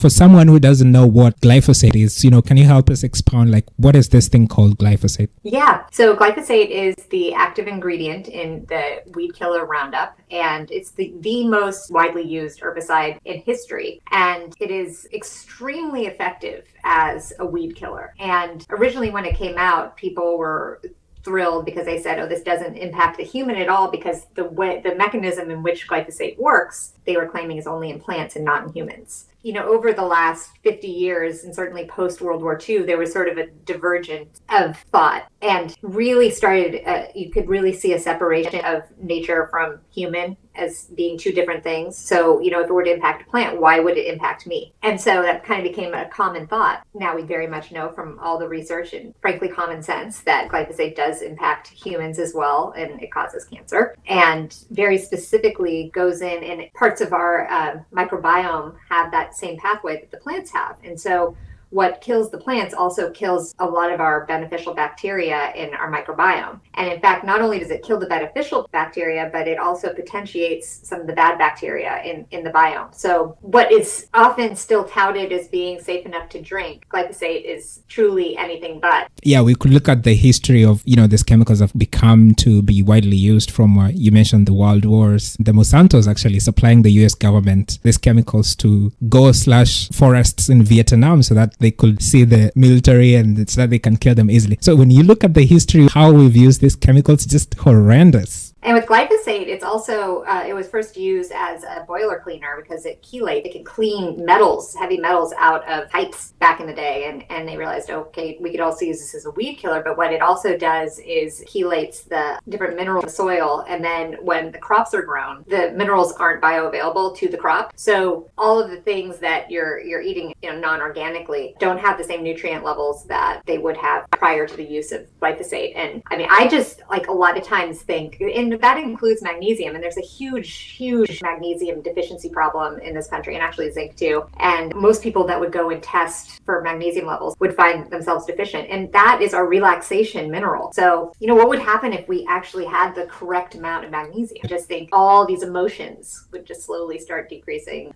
For someone who doesn't know what glyphosate is, can you help us expound, like, what is this thing called glyphosate? Yeah, so glyphosate is the active ingredient in the weed killer Roundup, and it's the most widely used herbicide in history. And it is extremely effective as a weed killer. And originally, when it came out, people were thrilled because they said, oh, this doesn't impact the human at all, because the mechanism in which glyphosate works, they were claiming, is only in plants and not in humans. Over the last 50 years, and certainly post World War II, there was sort of a divergence of thought, and really started, you could really see a separation of nature from human as being two different things. So, if it were to impact a plant, why would it impact me? And so that kind of became a common thought. Now we very much know from all the research and frankly common sense that glyphosate does impact humans as well, and it causes cancer. And very specifically goes in, and parts of our microbiome have that same pathway that the plants have. And so what kills the plants also kills a lot of our beneficial bacteria in our microbiome. And in fact, not only does it kill the beneficial bacteria, but it also potentiates some of the bad bacteria in the biome. So what is often still touted as being safe enough to drink, glyphosate is truly anything but. Yeah, we could look at the history of, these chemicals have become to be widely used from, you mentioned the World Wars. The Monsanto's actually supplying the US government these chemicals to go/forests in Vietnam so that they could see the military and so that they can kill them easily. So when you look at the history, how we've used these chemicals, it's just horrendous. And with glyphosate, it's also, it was first used as a boiler cleaner because it can clean metals, heavy metals out of pipes back in the day. And they realized, okay, we could also use this as a weed killer. But what it also does is chelates the different minerals in the soil. And then when the crops are grown, the minerals aren't bioavailable to the crop. So all of the things that you're eating, non-organically don't have the same nutrient levels that they would have prior to the use of glyphosate. And I mean, I just, like, a lot of times think, and that includes magnesium, and there's a huge magnesium deficiency problem in this country, and actually zinc too. And most people that would go and test for magnesium levels would find themselves deficient, and that is our relaxation mineral. So, what would happen if we actually had the correct amount of magnesium? I just think all these emotions would just slowly start decreasing.